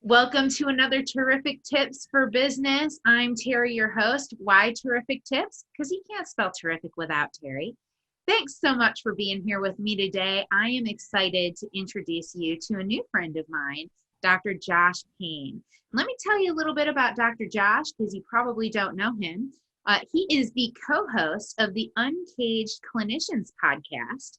Welcome to another Terrific Tips for Business. I'm Terry, your host. Why Terrific Tips? Because you can't spell terrific without Terry. Thanks so much for being here with me today. I am excited to introduce you to a new friend of mine, Dr. Josh Payne. Let me tell you a little bit about Dr. Josh because you probably don't know him. He is the co-host of the Uncaged Clinicians podcast.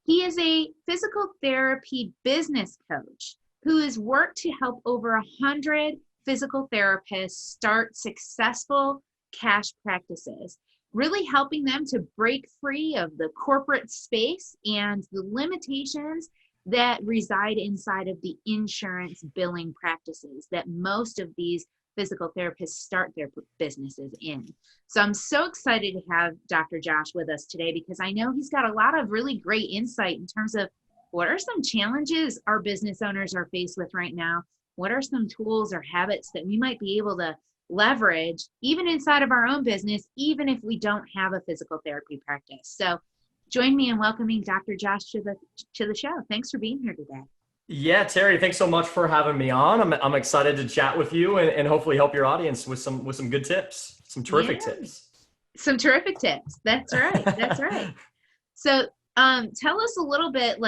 He is a physical therapy business coach who has worked to help over 100 physical therapists start successful cash practices, really helping them to break free of the corporate space and the limitations that reside inside of the insurance billing practices that most of these physical therapists start their businesses in. So I'm so excited to have Dr. Josh with us today because I know he's got a lot of really great insight in terms of what are some challenges our business owners are faced with right now? What are some tools or habits that we might be able to leverage even inside of our own business, even if we don't have a physical therapy practice? So join me in welcoming Dr. Josh to the show. Thanks for being here today. Yeah, Terry, thanks so much for having me on. I'm excited to chat with you and hopefully help your audience with some good tips, some terrific tips. Some terrific tips. That's right. That's right. So tell us a little bit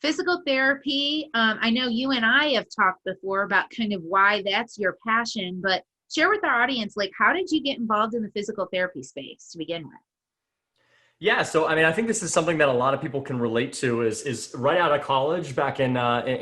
physical therapy. I know you and I have talked before about kind of why that's your passion, but share with our audience, how did you get involved in the physical therapy space to begin with? Yeah, so I think this is something that a lot of people can relate to is right out of college back in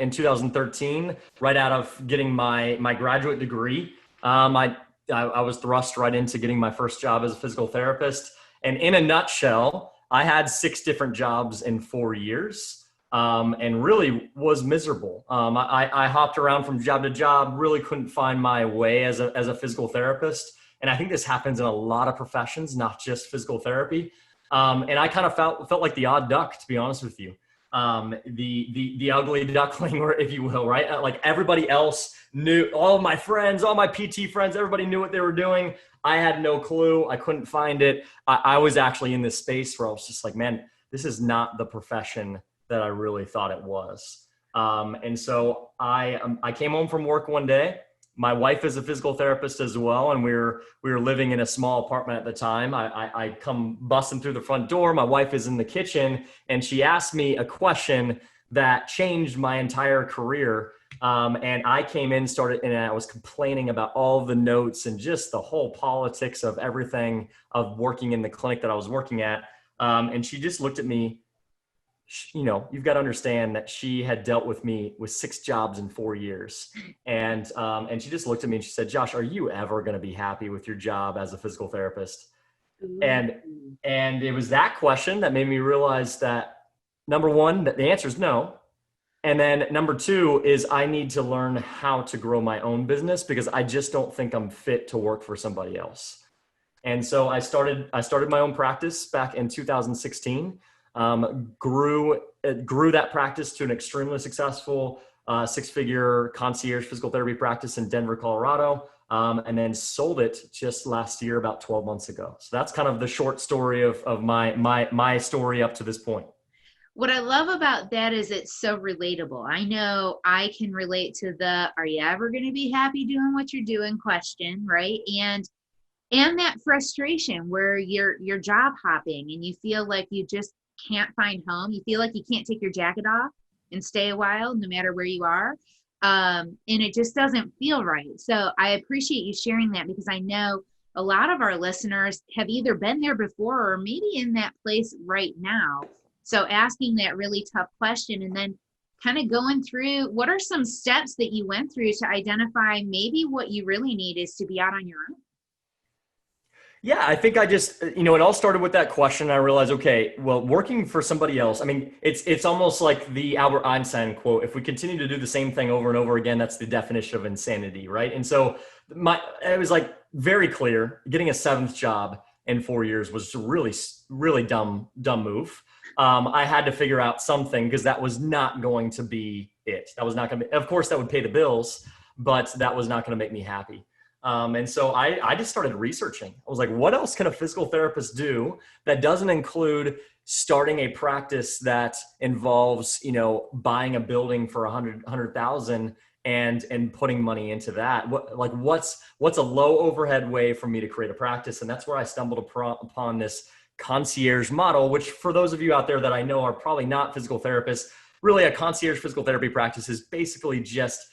2013, right out of getting my graduate degree. I was thrust right into getting my first job as a physical therapist. And in a nutshell, I had 6 different jobs in 4 years. And really was miserable. I hopped around from job to job, really couldn't find my way as a physical therapist. And I think this happens in a lot of professions, not just physical therapy. And I kind of felt like the odd duck, to be honest with you. The ugly duckling, or if you will, right? Like everybody else knew, all of my friends, all my PT friends, everybody knew what they were doing. I had no clue. I couldn't find it. I was actually in this space where I was just like, man, this is not the profession that I really thought it was. And so I came home from work one day. My wife is a physical therapist as well, and we were living in a small apartment at the time. I come busting through the front door. My wife is in the kitchen, and she asked me a question that changed my entire career. And I came in, started, and I was complaining about all the notes and just the whole politics of everything of working in the clinic that I was working at. And she just looked at me. You've got to understand that she had dealt with me with 6 jobs in 4 years. And she just looked at me and she said, Josh, are you ever going to be happy with your job as a physical therapist? And it was that question that made me realize that, number one, that the answer is no. And then number 2 is I need to learn how to grow my own business because I just don't think I'm fit to work for somebody else. And so I started my own practice back in 2016. Grew that practice to an extremely successful 6-figure concierge physical therapy practice in Denver, Colorado, and then sold it just last year, about 12 months ago. So that's kind of the short story of my story up to this point. What I love about that is it's so relatable. I know I can relate to the "Are you ever going to be happy doing what you're doing?" question, right? And that frustration where you're job hopping and you feel like you just can't find home. You feel like you can't take your jacket off and stay a while, no matter where you are. And it just doesn't feel right. So I appreciate you sharing that because I know a lot of our listeners have either been there before or maybe in that place right now. So asking that really tough question and then kind of going through, what are some steps that you went through to identify maybe what you really need is to be out on your own? Yeah, I think I just, it all started with that question. I realized, okay, well, working for somebody else, it's almost like the Albert Einstein quote, if we continue to do the same thing over and over again, that's the definition of insanity, right? And so it was like very clear, getting a 7th job in 4 years was a really, really dumb move. I had to figure out something because that was not going to be it. That was not going to be, of course, that would pay the bills, but that was not going to make me happy. And so I just started researching. I was like, what else can a physical therapist do that doesn't include starting a practice that involves, buying a building for 100,000 and putting money into that. What's a low overhead way for me to create a practice? And that's where I stumbled upon this concierge model, which for those of you out there that I know are probably not physical therapists, really a concierge physical therapy practice is basically just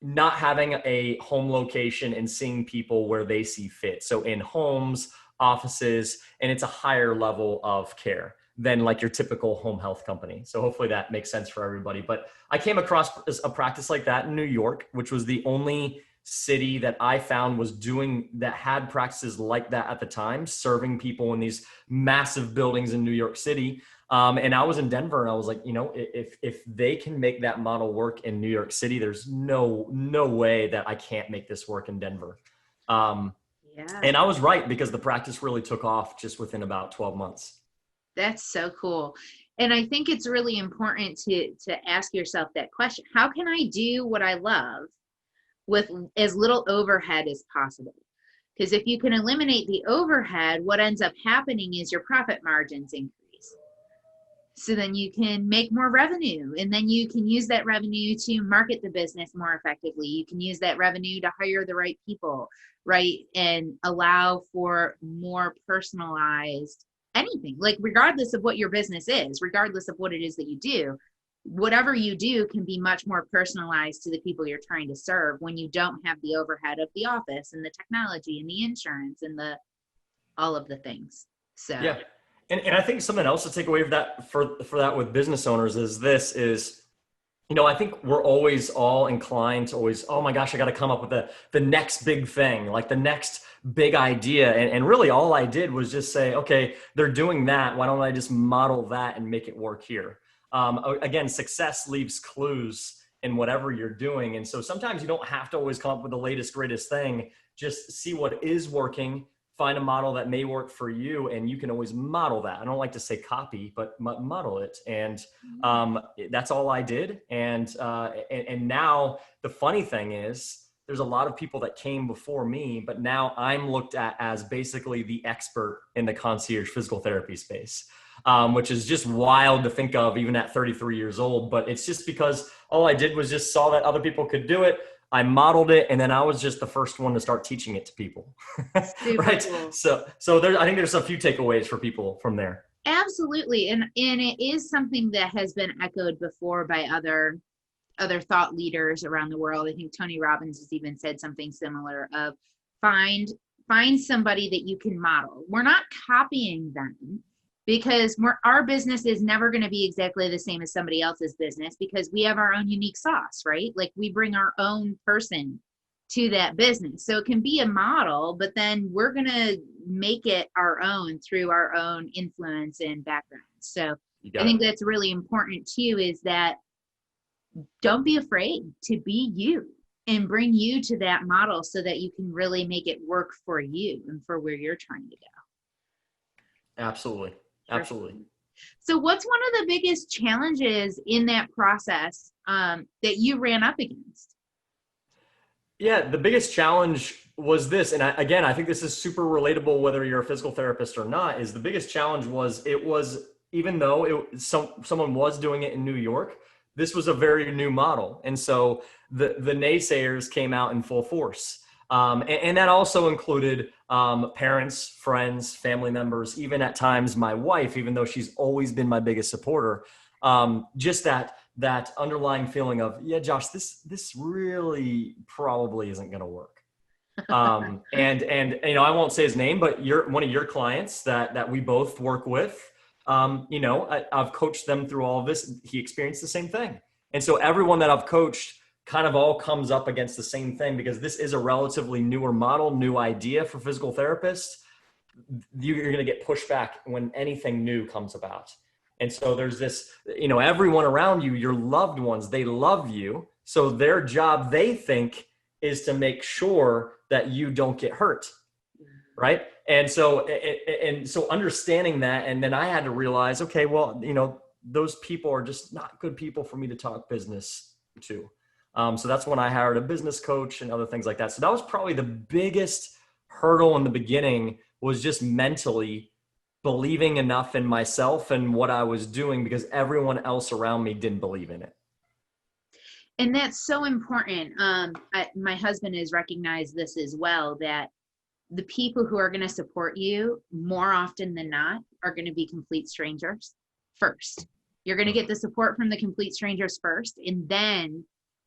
not having a home location and seeing people where they see fit. So in homes, offices, and it's a higher level of care than like your typical home health company. So hopefully that makes sense for everybody. But I came across a practice like that in New York, which was the only city that I found was doing that, had practices like that at the time, serving people in these massive buildings in New York City. And I was in Denver, and I was like, if they can make that model work in New York City, there's no way that I can't make this work in Denver. And I was right, because the practice really took off just within about 12 months. That's so cool. And I think it's really important to ask yourself that question. How can I do what I love with as little overhead as possible? Because if you can eliminate the overhead, what ends up happening is your profit margins increase. So then you can make more revenue, and then you can use that revenue to market the business more effectively. You can use that revenue to hire the right people, right? And allow for more personalized anything, like regardless of what your business is, regardless of what it is that you do, whatever you do can be much more personalized to the people you're trying to serve when you don't have the overhead of the office and the technology and the insurance and all of the things. So yeah. And I think something else to take away from that for that with business owners is, I think we're always all inclined to always, oh my gosh, I got to come up with the next big thing, like the next big idea. And really all I did was just say, okay, they're doing that. Why don't I just model that and make it work here? Again, success leaves clues in whatever you're doing. And so sometimes you don't have to always come up with the latest, greatest thing. Just see what is working, find a model that may work for you, and you can always model that. I don't like to say copy, but model it. And that's all I did. And now the funny thing is, there's a lot of people that came before me, but now I'm looked at as basically the expert in the concierge physical therapy space, which is just wild to think of even at 33 years old. But it's just because all I did was just saw that other people could do it. I modeled it, and then I was just the first one to start teaching it to people. Right. cool. So there, I think there's a few takeaways for people from there. Absolutely. And it is something that has been echoed before by other thought leaders around the world. I think Tony Robbins has even said something similar of find somebody that you can model. We're not copying them, because our business is never going to be exactly the same as somebody else's business, because we have our own unique sauce, right? Like we bring our own person to that business. So it can be a model, but then we're going to make it our own through our own influence and background. So I think that's really important too, is that don't be afraid to be you and bring you to that model so that you can really make it work for you and for where you're trying to go. Absolutely. Absolutely. So what's one of the biggest challenges in that process that you ran up against? Yeah, the biggest challenge was this. And I think this is super relatable, whether you're a physical therapist or not, is the biggest challenge was, even though someone was doing it in New York, this was a very new model. And so the naysayers came out in full force. And that also included parents, friends, family members, even at times my wife, even though she's always been my biggest supporter. Just that underlying feeling of, yeah, Josh, this really probably isn't going to work. And I won't say his name, but one of your clients that we both work with, I've coached them through all of this. He experienced the same thing. And so everyone that I've coached kind of all comes up against the same thing, because this is a relatively newer model, new idea for physical therapists. You're going to get pushback when anything new comes about. And so there's this, everyone around you, your loved ones, they love you. So their job, they think, is to make sure that you don't get hurt. Right. And so understanding that, and then I had to realize, okay, well, those people are just not good people for me to talk business to. So that's when I hired a business coach and other things like that. So that was probably the biggest hurdle in the beginning, was just mentally believing enough in myself and what I was doing, because everyone else around me didn't believe in it. And that's so important. My husband has recognized this as well, that the people who are going to support you more often than not are going to be complete strangers first. You're going to get the support from the complete strangers first. And then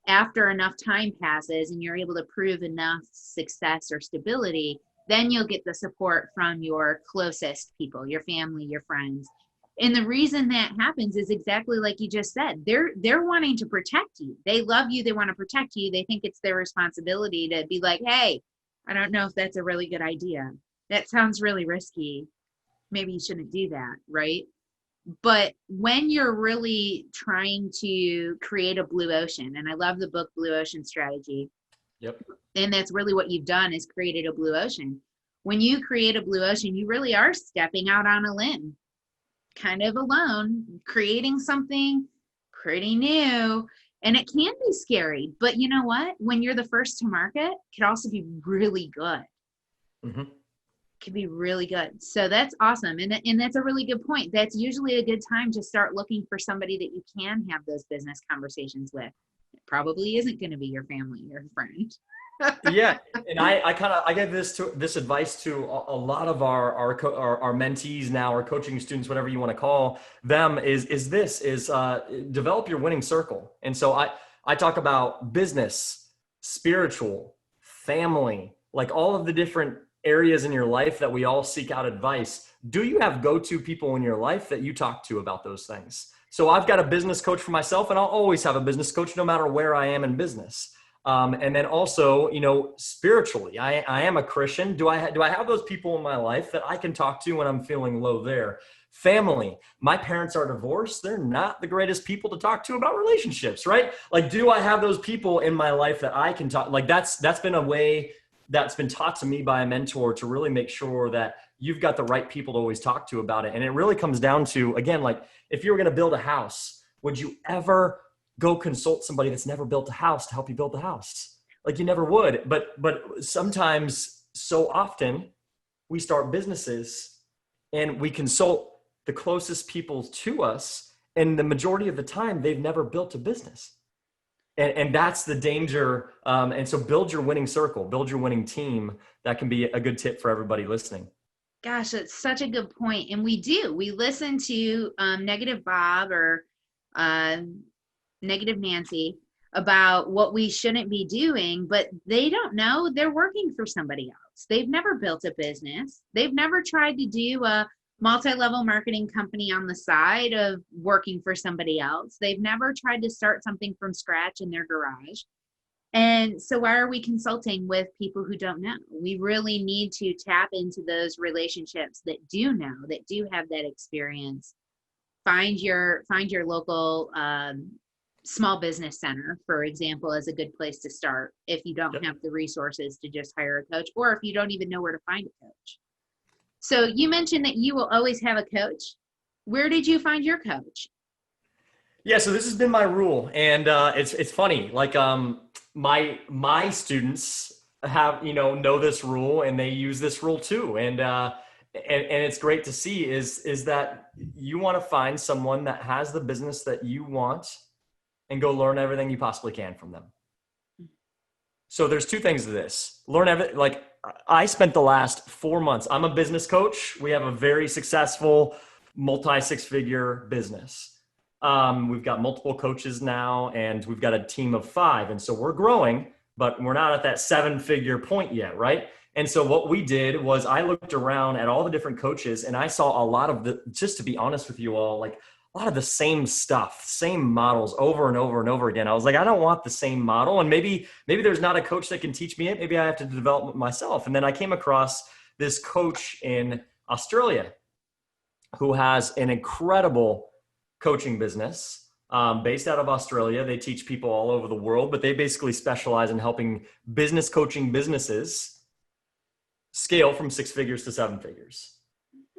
after enough time passes and you're able to prove enough success or stability, then you'll get the support from your closest people, your family, your friends. And the reason that happens is exactly like you just said. They're wanting to protect you. They love you. They want to protect you. They think it's their responsibility to be like, hey, I don't know if that's a really good idea. That sounds really risky. Maybe you shouldn't do that, right? But when you're really trying to create a blue ocean, and I love the book Blue Ocean Strategy. Yep. And that's really what you've done, is created a blue ocean. When you create a blue ocean, you really are stepping out on a limb, kind of alone, creating something pretty new. And it can be scary, but you know what? When you're the first to market, it could also be really good. Mm-hmm. Could be really good. So that's awesome. And that's a really good point. That's usually a good time to start looking for somebody that you can have those business conversations with. It probably isn't going to be your family or friend. Yeah, and I give this advice to a lot of our mentees now, or coaching students, whatever you want to call them, is develop your winning circle. And so I talk about business, spiritual, family, like all of the different areas in your life that we all seek out advice. Do you have go-to people in your life that you talk to about those things? So I've got a business coach for myself, and I'll always have a business coach no matter where I am in business. And then also, spiritually, I am a Christian. Do I have those people in my life that I can talk to when I'm feeling low there? Family, my parents are divorced. They're not the greatest people to talk to about relationships, right? Like, do I have those people in my life that I can talk? Like, that's been a way that's been taught to me by a mentor to really make sure that you've got the right people to always talk to about it. And it really comes down to, again, like if you were going to build a house, would you ever go consult somebody that's never built a house to help you build the house? Like, you never would. But sometimes, so often, we start businesses and we consult the closest people to us, and the majority of the time they've never built a business. And that's the danger. And so build your winning circle, build your winning team. That can be a good tip for everybody listening. Gosh, that's such a good point. And we listen to Negative Bob or Negative Nancy about what we shouldn't be doing, but they don't know they're working for somebody else. They've never built a business. They've never tried to do a multi-level marketing company on the side of working for somebody else. They've never tried to start something from scratch in their garage. And so why are we consulting with people who don't know? We really need to tap into those relationships that do know, that do have that experience. Find your local small business center, for example, is a good place to start if you don't have the resources to just hire a coach, or if you don't even know where to find a coach. So you mentioned that you will always have a coach. Where did you find your coach? Yeah, so this has been my rule, and it's funny. Like my students have know this rule, and they use this rule too. And it's great to see is that you want to find someone that has the business that you want, and go learn everything you possibly can from them. So there's two things to this. Learn everything. Like, I spent the last 4 months, I'm a business coach. We have a very successful multi-six-figure business. We've got multiple coaches now, and we've got a team of 5. And so we're growing, but we're not at that 7-figure point yet, right? And so what we did was I looked around at all the different coaches, and I saw a lot of just to be honest with you all, like a lot of the same stuff, same models over and over and over again. I was like, I don't want the same model. And maybe there's not a coach that can teach me it. Maybe I have to develop it myself. And then I came across this coach in Australia who has an incredible coaching business based out of Australia. They teach people all over the world, but they basically specialize in helping business coaching businesses scale from 6 figures to 7 figures.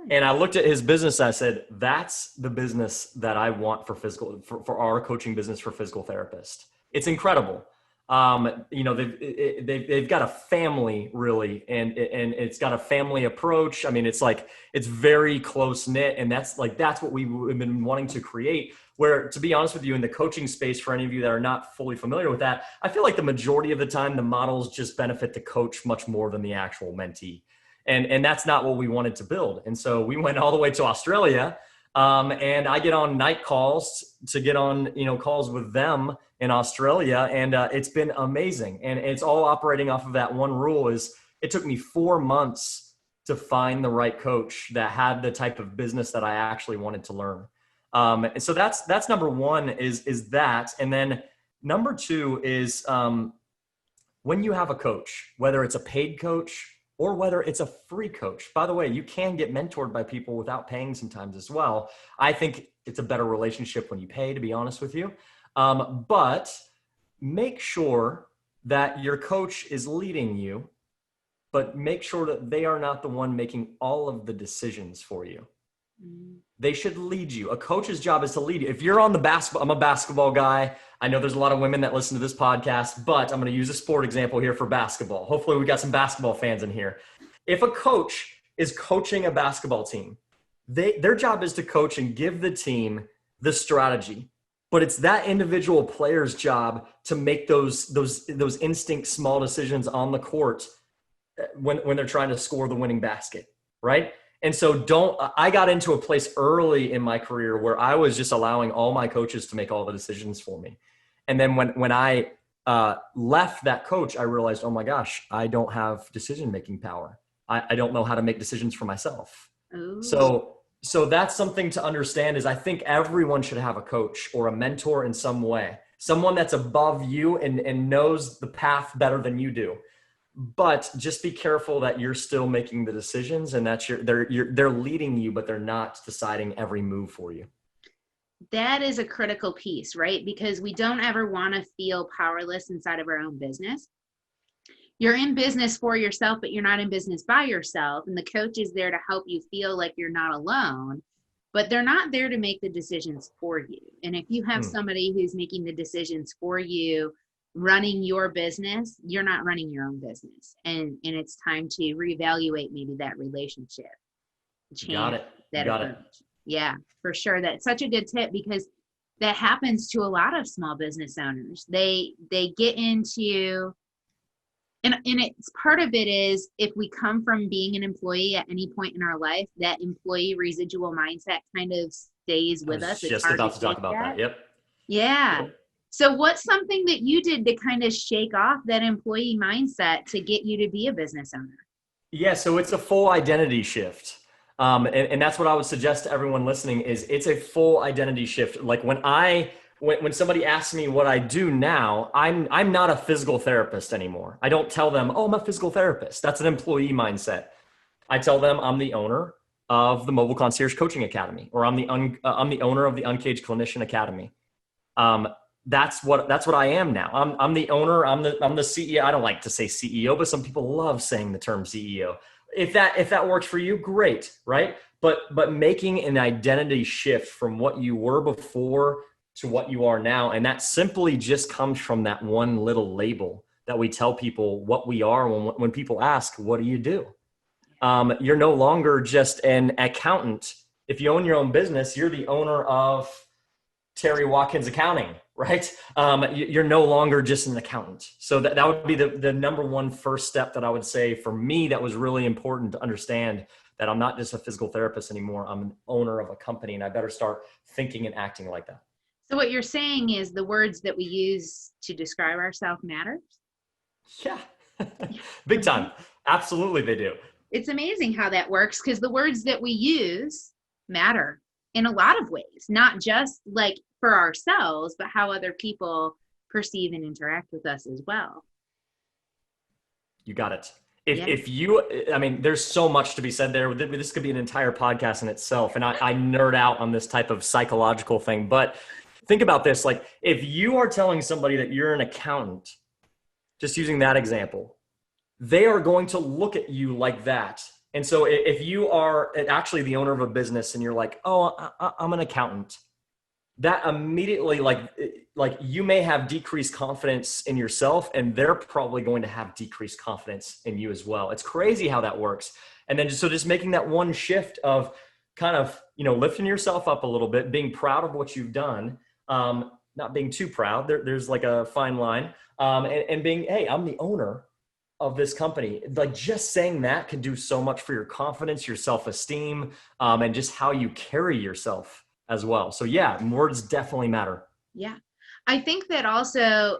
And I looked at his business. I said, that's the business that I want for our coaching business for physical therapists. It's incredible. They've got a family really, and it's got a family approach. I mean, it's very close knit, and that's what we've been wanting to create. Where, to be honest with you, in the coaching space, for any of you that are not fully familiar with that, I feel like the majority of the time the models just benefit the coach much more than the actual mentee, and that's not what we wanted to build. And so we went all the way to Australia. And I get on night calls to get on, calls with them in Australia. And it's been amazing. And it's all operating off of that one rule. Is it took me 4 months to find the right coach that had the type of business that I actually wanted to learn. And so that's number one is that. And then number two is when you have a coach, whether it's a paid coach or whether it's a free coach. By the way, you can get mentored by people without paying sometimes as well. I think it's a better relationship when you pay, to be honest with you. But make sure that your coach is leading you, but make sure that they are not the one making all of the decisions for you. They should lead you. A coach's job is to lead you. If you're on the basketball, I'm a basketball guy. I know there's a lot of women that listen to this podcast, but I'm going to use a sport example here for basketball. Hopefully we got some basketball fans in here. If a coach is coaching a basketball team, their job is to coach and give the team the strategy, but it's that individual player's job to make those instinct small decisions on the court when they're trying to score the winning basket, right? And so I got into a place early in my career where I was just allowing all my coaches to make all the decisions for me. And then when I left that coach, I realized, oh my gosh, I don't have decision-making power. I don't know how to make decisions for myself. Ooh. So that's something to understand is I think everyone should have a coach or a mentor in some way, someone that's above you and knows the path better than you do. But just be careful that you're still making the decisions and that they're leading you, but they're not deciding every move for you. That is a critical piece, right? Because we don't ever want to feel powerless inside of our own business. You're in business for yourself, but you're not in business by yourself. And the coach is there to help you feel like you're not alone, but they're not there to make the decisions for you. And if you have somebody who's making the decisions for you, running your business, you're not running your own business. And it's time to reevaluate maybe that relationship. Got it. Yeah, for sure. That's such a good tip because that happens to a lot of small business owners. They get into, and it's part of it is if we come from being an employee at any point in our life, that employee residual mindset kind of stays with us. Just about to talk about that. Yep. Yeah. Yep. So what's something that you did to kind of shake off that employee mindset to get you to be a business owner? Yeah, so it's a full identity shift. And that's what I would suggest to everyone listening is it's a full identity shift. Like when somebody asks me what I do now, I'm not a physical therapist anymore. I don't tell them, oh, I'm a physical therapist. That's an employee mindset. I tell them I'm the owner of the Mobile Concierge Coaching Academy, or I'm the owner of the Uncaged Clinician Academy. That's what I am now. I'm the owner. I'm the CEO. I don't like to say CEO, but some people love saying the term CEO. If that works for you, great, right? But making an identity shift from what you were before to what you are now, and that simply just comes from that one little label that we tell people what we are when people ask, "What do you do?" You're no longer just an accountant. If you own your own business, you're the owner of Terry Watkins Accounting, right? You're no longer just an accountant. So that would be the number one first step that I would say for me that was really important to understand that I'm not just a physical therapist anymore. I'm an owner of a company and I better start thinking and acting like that. So what you're saying is the words that we use to describe ourselves matters? Yeah, big time. Absolutely they do. It's amazing how that works because the words that we use matter in a lot of ways, not just like for ourselves, but how other people perceive and interact with us as well. You got it. There's so much to be said there. This could be an entire podcast in itself. And I nerd out on this type of psychological thing, but think about this. Like if you are telling somebody that you're an accountant, just using that example, they are going to look at you like that. And so if you are actually the owner of a business and you're like, oh, I'm an accountant, that immediately, like like you may have decreased confidence in yourself and they're probably going to have decreased confidence in you as well. It's crazy how that works. And then just making that one shift of kind of, lifting yourself up a little bit, being proud of what you've done, not being too proud. There's like a fine line, and being, hey, I'm the owner of this company. Like just saying that can do so much for your confidence, your self-esteem, and just how you carry yourself as well. So yeah, words definitely matter. Yeah. I think that also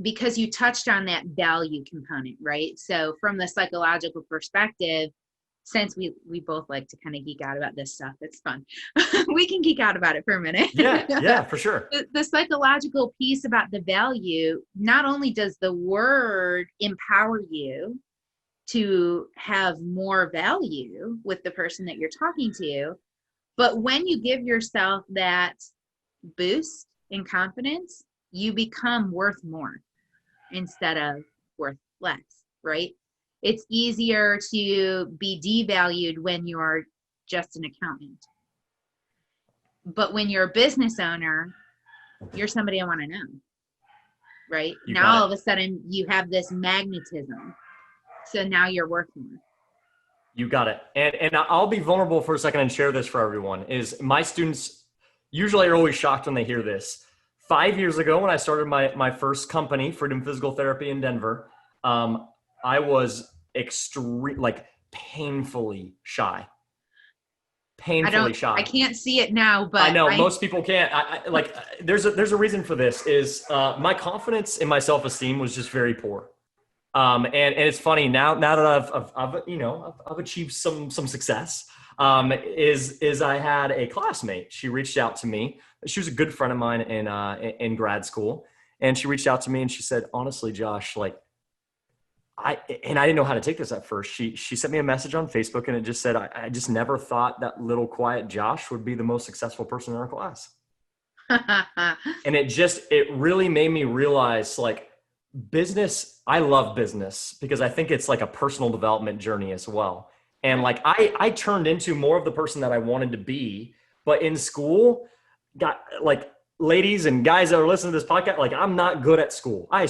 because you touched on that value component, right? So from the psychological perspective, since we both like to kind of geek out about this stuff, it's fun. We can geek out about it for a minute. Yeah, for sure. The psychological piece about the value, not only does the word empower you to have more value with the person that you're talking to, but when you give yourself that boost in confidence, you become worth more instead of worth less, right? It's easier to be devalued when you're just an accountant. But when you're a business owner, you're somebody I want to know, right? Now all of a sudden you have this magnetism. So now you're worth more. You got it. And I'll be vulnerable for a second and share this for everyone. Is my students usually are always shocked when they hear this. 5 years ago, when I started my first company, Freedom Physical Therapy in Denver, I was painfully shy. I can't see it now, but I know most people can't. There's a reason for this. Is my confidence in my self-esteem was just very poor. And it's funny now that I've achieved some success. Is I had a classmate. She reached out to me. She was a good friend of mine in grad school, and she reached out to me and she said, honestly, Josh, I didn't know how to take this at first. She sent me a message on Facebook and it just said, I just never thought that little quiet Josh would be the most successful person in our class. And it really made me realize business, I love business because I think it's like a personal development journey as well. And I turned into more of the person that I wanted to be, but in school got ladies and guys that are listening to this podcast, I'm not good at school. I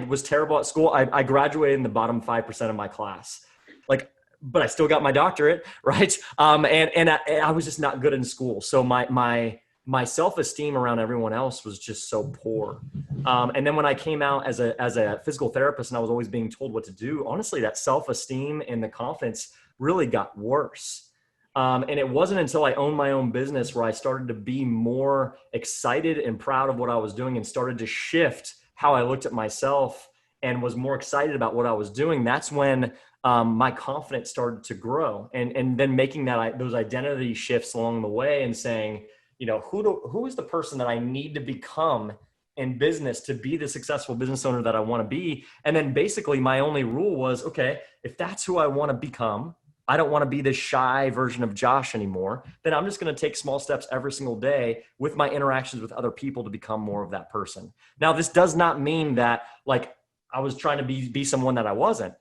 was terrible at school. I graduated in the bottom 5% of my class, but I still got my doctorate. Right. And I was just not good in school. So my self-esteem around everyone else was just so poor. And then when I came out as a physical therapist and I was always being told what to do, honestly, that self-esteem and the confidence really got worse. And it wasn't until I owned my own business where I started to be more excited and proud of what I was doing and started to shift how I looked at myself and was more excited about what I was doing. That's when my confidence started to grow, and then making those identity shifts along the way and saying, who is the person that I need to become in business to be the successful business owner that I want to be? And then basically my only rule was, okay, if that's who I want to become, I don't want to be this shy version of Josh anymore, then I'm just going to take small steps every single day with my interactions with other people to become more of that person. Now, this does not mean that I was trying to be someone that I wasn't.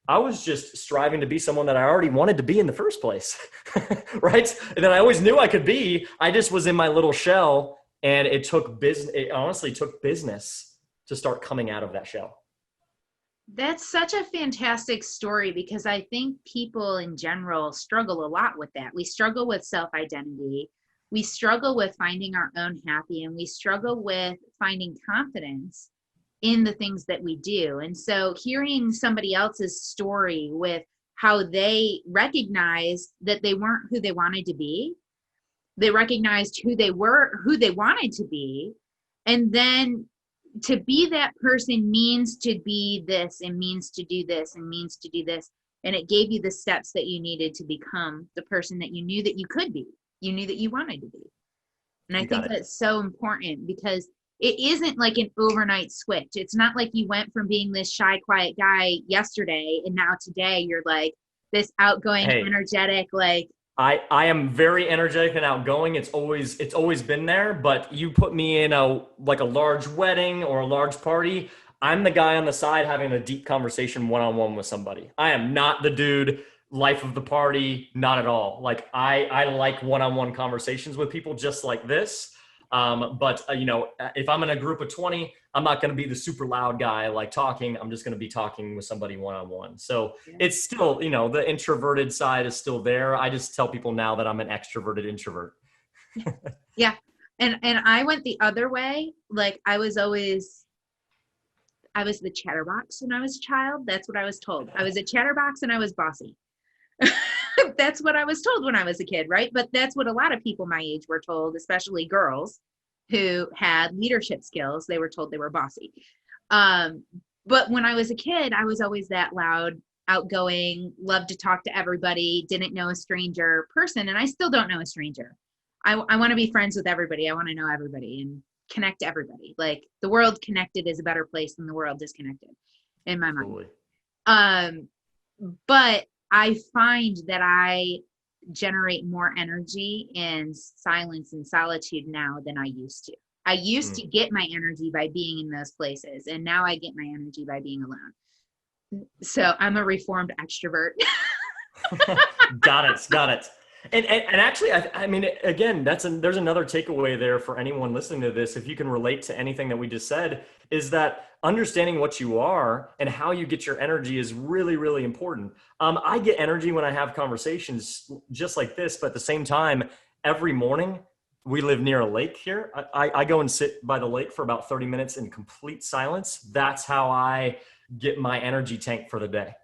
I was just striving to be someone that I already wanted to be in the first place, right? And that I always knew I could be. I just was in my little shell, and it honestly took business to start coming out of that shell. That's such a fantastic story because I think people in general struggle a lot with that. We struggle with self-identity. We struggle with finding our own happy, and we struggle with finding confidence in the things that we do. And so hearing somebody else's story with how they recognized that they weren't who they wanted to be, they recognized who they were, who they wanted to be, and then to be that person means to be this and means to do this and means to do this. And it gave you the steps that you needed to become the person that you knew that you could be, you knew that you wanted to be. And I think that's so important because it isn't like an overnight switch. It's not like you went from being this shy, quiet guy yesterday and now today you're like this outgoing, energetic, I am very energetic and outgoing. It's always been there, but you put me in a large wedding or a large party, I'm the guy on the side having a deep conversation one-on-one with somebody. I am not the dude, life of the party, not at all. I like one-on-one conversations with people just like this. But if I'm in a group of 20, I'm not going to be the super loud guy like talking. I'm just going to be talking with somebody one-on-one. So it's still, the introverted side is still there. I just tell people now that I'm an extroverted introvert. Yeah. And I went the other way. Like I was the chatterbox when I was a child. That's what I was told. I was a chatterbox and I was bossy. That's what I was told when I was a kid, right? But that's what a lot of people my age were told, especially girls who had leadership skills. They were told they were bossy. But when I was a kid, I was always that loud, outgoing, loved to talk to everybody, didn't know a stranger person. And I still don't know a stranger. I want to be friends with everybody. I want to know everybody and connect to everybody. Like the world connected is a better place than the world disconnected in my mind. But I find that I generate more energy in silence and solitude now than I used to. I used to get my energy by being in those places, and now I get my energy by being alone. So I'm a reformed extrovert. Got it. And actually, I mean, again, there's another takeaway there for anyone listening to this. If you can relate to anything that we just said, is that understanding what you are and how you get your energy is really, really important. I get energy when I have conversations just like this, but at the same time, every morning, we live near a lake here. I go and sit by the lake for about 30 minutes in complete silence. That's how I get my energy tank for the day.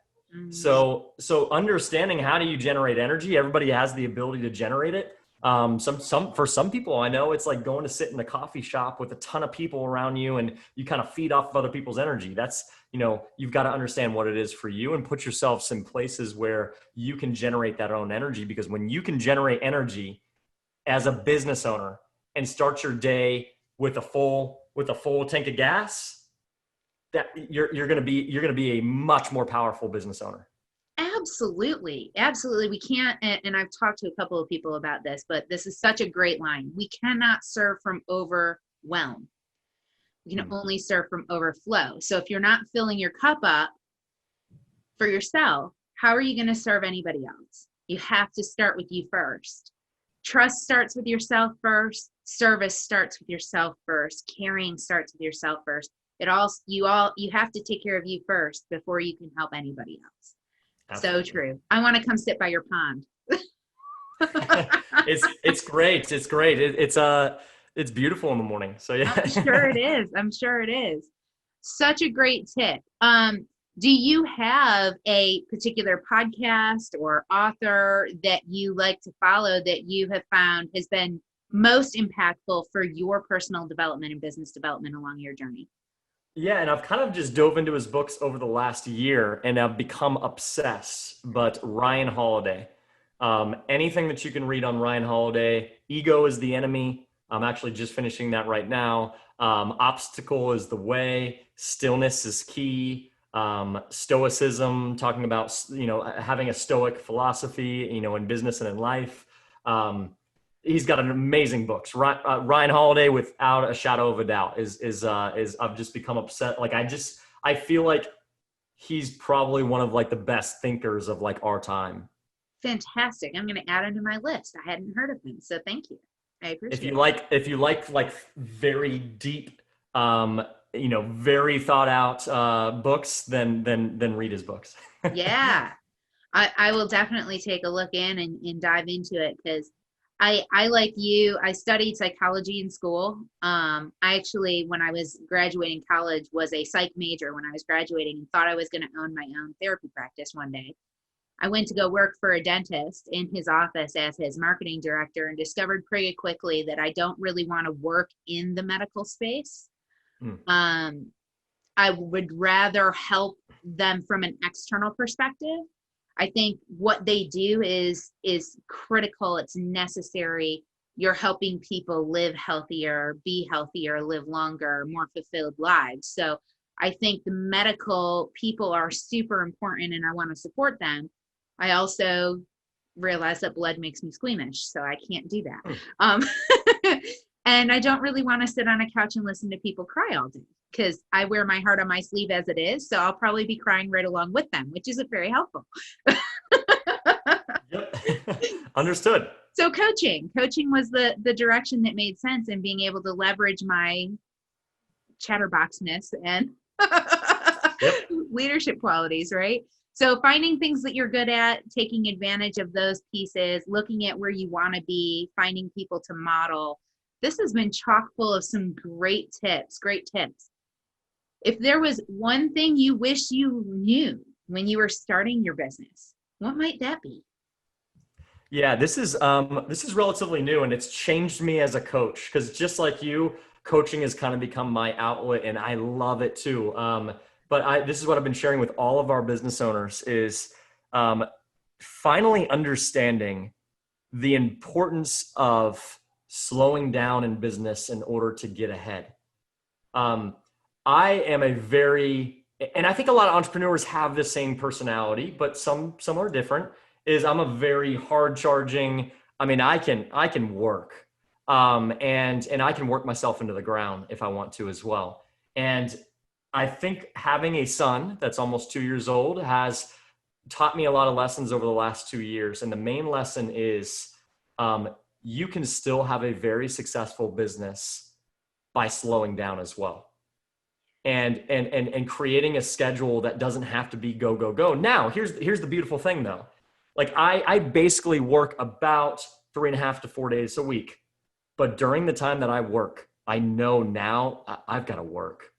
So understanding how do you generate energy? Everybody has the ability to generate it. For some people, I know it's like going to sit in a coffee shop with a ton of people around you and you kind of feed off of other people's energy. That's, you've got to understand what it is for you and put yourselves in places where you can generate that own energy, because when you can generate energy as a business owner and start your day with a full tank of gas, that you're going to be a much more powerful business owner. Absolutely. We can't, and I've talked to a couple of people about this, but this is such a great line. We cannot serve from overwhelm. We can only serve from overflow. So if you're not filling your cup up for yourself, how are you going to serve anybody else? You have to start with you first. Trust starts with yourself first. Service starts with yourself first. Caring starts with yourself first. You have to take care of you first before you can help anybody else. Absolutely. So true. I want to come sit by your pond. It's great. It's beautiful in the morning. So yeah. I'm sure it is. Such a great tip. Do you have a particular podcast or author that you like to follow that you have found has been most impactful for your personal development and business development along your journey? Yeah, and I've kind of just dove into his books over the last year and I've become obsessed. But Ryan Holiday, anything that you can read on Ryan Holiday, Ego is the Enemy. I'm actually just finishing that right now. Obstacle is the Way. Stillness is Key. Stoicism, talking about, having a stoic philosophy, in business and in life. He's got an amazing books. Ryan Holiday, without a shadow of a doubt, is I've just become upset. Like I feel like he's probably one of like the best thinkers of like our time. Fantastic. I'm going to add him to my list. I hadn't heard of him, so thank you. I appreciate it. If you like very deep, very thought out books, then read his books. Yeah, I will definitely take a look in and dive into it, because I like you, I studied psychology in school. I actually, when I was graduating college, was a psych major when I was graduating and thought I was going to own my own therapy practice one day. I went to go work for a dentist in his office as his marketing director and discovered pretty quickly that I don't really want to work in the medical space. I would rather help them from an external perspective. I think what they do is critical. It's necessary. You're helping people live healthier, be healthier, live longer, more fulfilled lives. So I think the medical people are super important and I want to support them. I also realize that blood makes me squeamish, so I can't do that. And I don't really want to sit on a couch and listen to people cry all day, because I wear my heart on my sleeve as it is. So I'll probably be crying right along with them, which isn't very helpful. Yep. Understood. So coaching was the direction that made sense, and being able to leverage my chatterboxness and Yep. leadership qualities, right? So finding things that you're good at, taking advantage of those pieces, looking at where you want to be, finding people to model. This has been chock full of some great tips, great tips. If there was one thing you wish you knew when you were starting your business, what might that be? Yeah, this is relatively new and it's changed me as a coach because just like you, coaching has kind of become my outlet and I love it too. But this is what I've been sharing with all of our business owners is um, finally understanding the importance of slowing down in business in order to get ahead. Um, I am a very, and I think a lot of entrepreneurs have the same personality, but some are different. Is I'm a very hard charging. I mean, I can work, and I can work myself into the ground if I want to as well. And I think having a son that's almost 2 years old has taught me a lot of lessons over the last 2 years. And the main lesson is um, you can still have a very successful business by slowing down as well and creating a schedule that doesn't have to be go go go. Now here's the beautiful thing though, like I basically work about 3.5 to 4 days a week, but during the time that I work I know now I've got to work,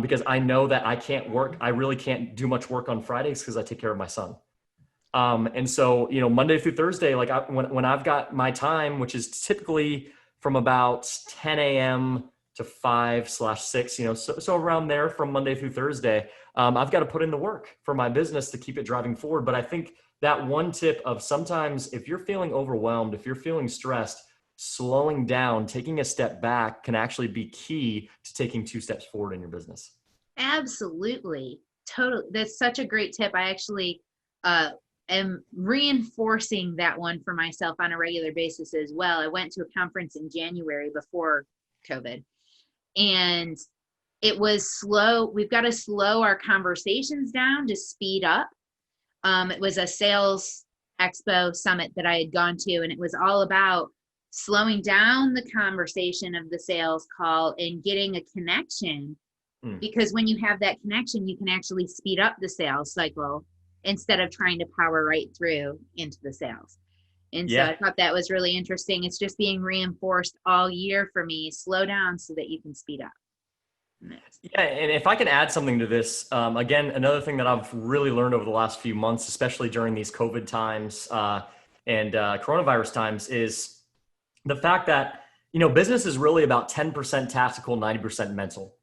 because I know that I really can't do much work on Fridays because I take care of my son. And so, Monday through Thursday, like when I've got my time, which is typically from about 10 a.m. to 5/6, so around there from Monday through Thursday, I've got to put in the work for my business to keep it driving forward. But I think that one tip of sometimes if you're feeling overwhelmed, if you're feeling stressed, slowing down, taking a step back can actually be key to taking 2 steps forward in your business. Absolutely. Totally. That's such a great tip. I actually uh, am reinforcing that one for myself on a regular basis as well. I went to a conference in January before COVID, and it was slow. We've got to slow our conversations down to speed up. It was a sales expo summit that I had gone to, and it was all about slowing down the conversation of the sales call and getting a connection, Mm. because when you have that connection, you can actually speed up the sales cycle instead of trying to power right through into the sales. And so Yeah. I thought that was really interesting. It's just being reinforced all year for me. Slow down so that you can speed up. Yeah, and if I can add something to this, again, another thing that I've really learned over the last few months, especially during these COVID times and coronavirus times, is the fact that business is really about 10% tactical, 90% mental.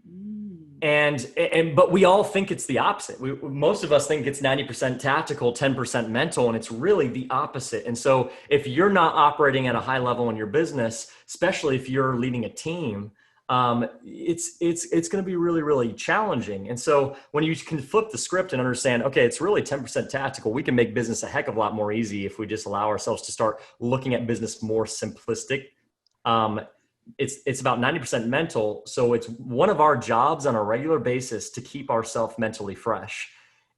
Mm. But we all think it's the opposite. Most of us think it's 90% tactical, 10% mental, and it's really the opposite. And so if you're not operating at a high level in your business, especially if you're leading a team, it's going to be really, really challenging. And so when you can flip the script and understand, okay, it's really 10% tactical, we can make business a heck of a lot more easy if we just allow ourselves to start looking at business more simplistic. Um, it's about 90% mental. So it's one of our jobs on a regular basis to keep ourselves mentally fresh.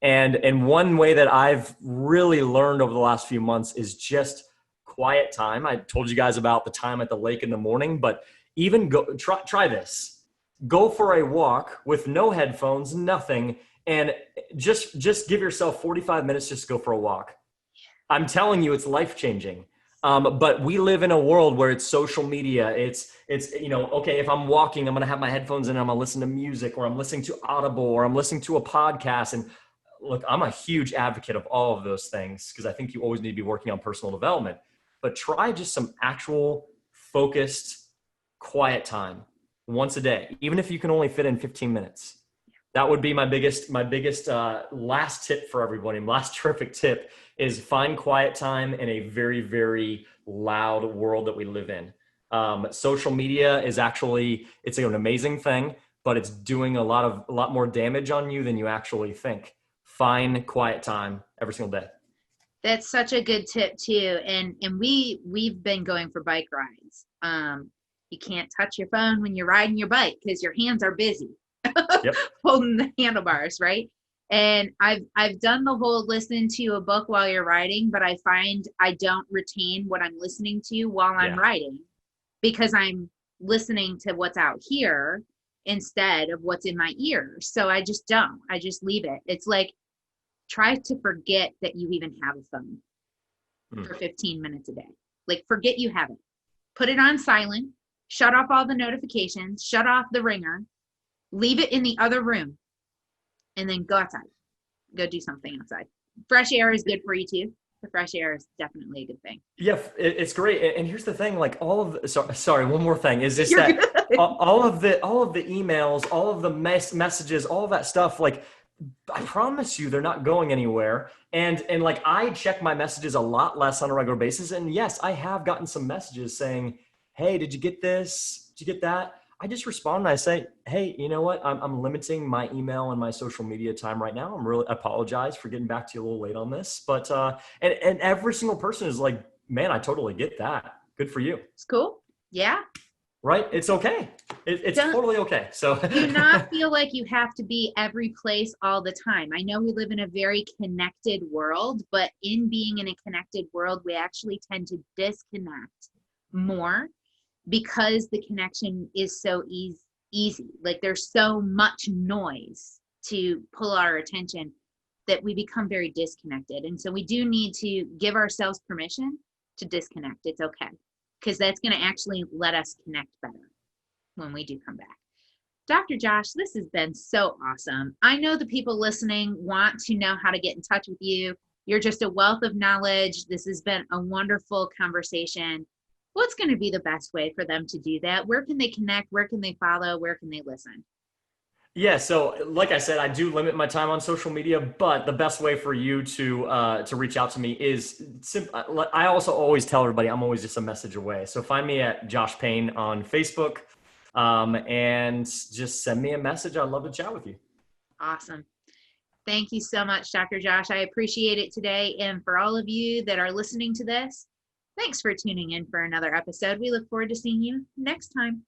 And one way that I've really learned over the last few months is just quiet time. I told you guys about the time at the lake in the morning, but even try this. Go for a walk with no headphones, nothing, and just give yourself 45 minutes just to go for a walk. I'm telling you, it's life changing. But we live in a world where it's social media. It's okay, if I'm walking, I'm gonna have my headphones in, I'm gonna listen to music, or I'm listening to Audible, or I'm listening to a podcast. And look, I'm a huge advocate of all of those things because I think you always need to be working on personal development. But try just some actual focused, quiet time once a day, even if you can only fit in 15 minutes. That would be my biggest last tip for everybody. Last terrific tip is find quiet time in a very, very loud world that we live in. Social media is it's an amazing thing, but it's doing a lot more damage on you than you actually think. Find quiet time every single day. That's such a good tip too. And we've been going for bike rides. You can't touch your phone when you're riding your bike because your hands are busy Yep. holding the handlebars, right? And I've done the whole listen to a book while you're writing, but I find I don't retain what I'm listening to while I'm Yeah. writing because I'm listening to what's out here instead of what's in my ears. So I just don't. I just leave it. It's like try to forget that you even have a phone for 15 minutes a day. Like forget you have it. Put it on silent, shut off all the notifications, shut off the ringer, leave it in the other room, and then go outside. Go do something outside. Fresh air is good for you too. The fresh air is definitely a good thing. Yeah, it's great. And here's the thing, like all of the, sorry, one more thing is just You're that good. all of the emails, all of the messages, all of that stuff, like I promise you they're not going anywhere. And like I check my messages a lot less on a regular basis. And yes, I have gotten some messages saying, "Hey, did you get this? Did you get that?" I just respond and I say, "Hey, you know what? I'm limiting my email and my social media time right now. I'm really apologize for getting back to you a little late on this." But and every single person is like, "Man, I totally get that. Good for you." It's cool. Yeah. Right? It's okay. It's Don't totally okay. So do not feel like you have to be every place all the time. I know we live in a very connected world, but in being in a connected world, we actually tend to disconnect more because the connection is so easy. Like there's so much noise to pull our attention that we become very disconnected. And so we do need to give ourselves permission to disconnect. It's okay. Because that's going to actually let us connect better when we do come back. Dr. Josh, this has been so awesome. I know the people listening want to know how to get in touch with you. You're just a wealth of knowledge. This has been a wonderful conversation. What's going to be the best way for them to do that? Where can they connect? Where can they follow? Where can they listen? Yeah, so like I said, I do limit my time on social media, but the best way for you to reach out to me is I also always tell everybody I'm always just a message away. So find me at Josh Payne on Facebook, and just send me a message. I'd love to chat with you. Awesome. Thank you so much, Dr. Josh. I appreciate it today. And for all of you that are listening to this, thanks for tuning in for another episode. We look forward to seeing you next time.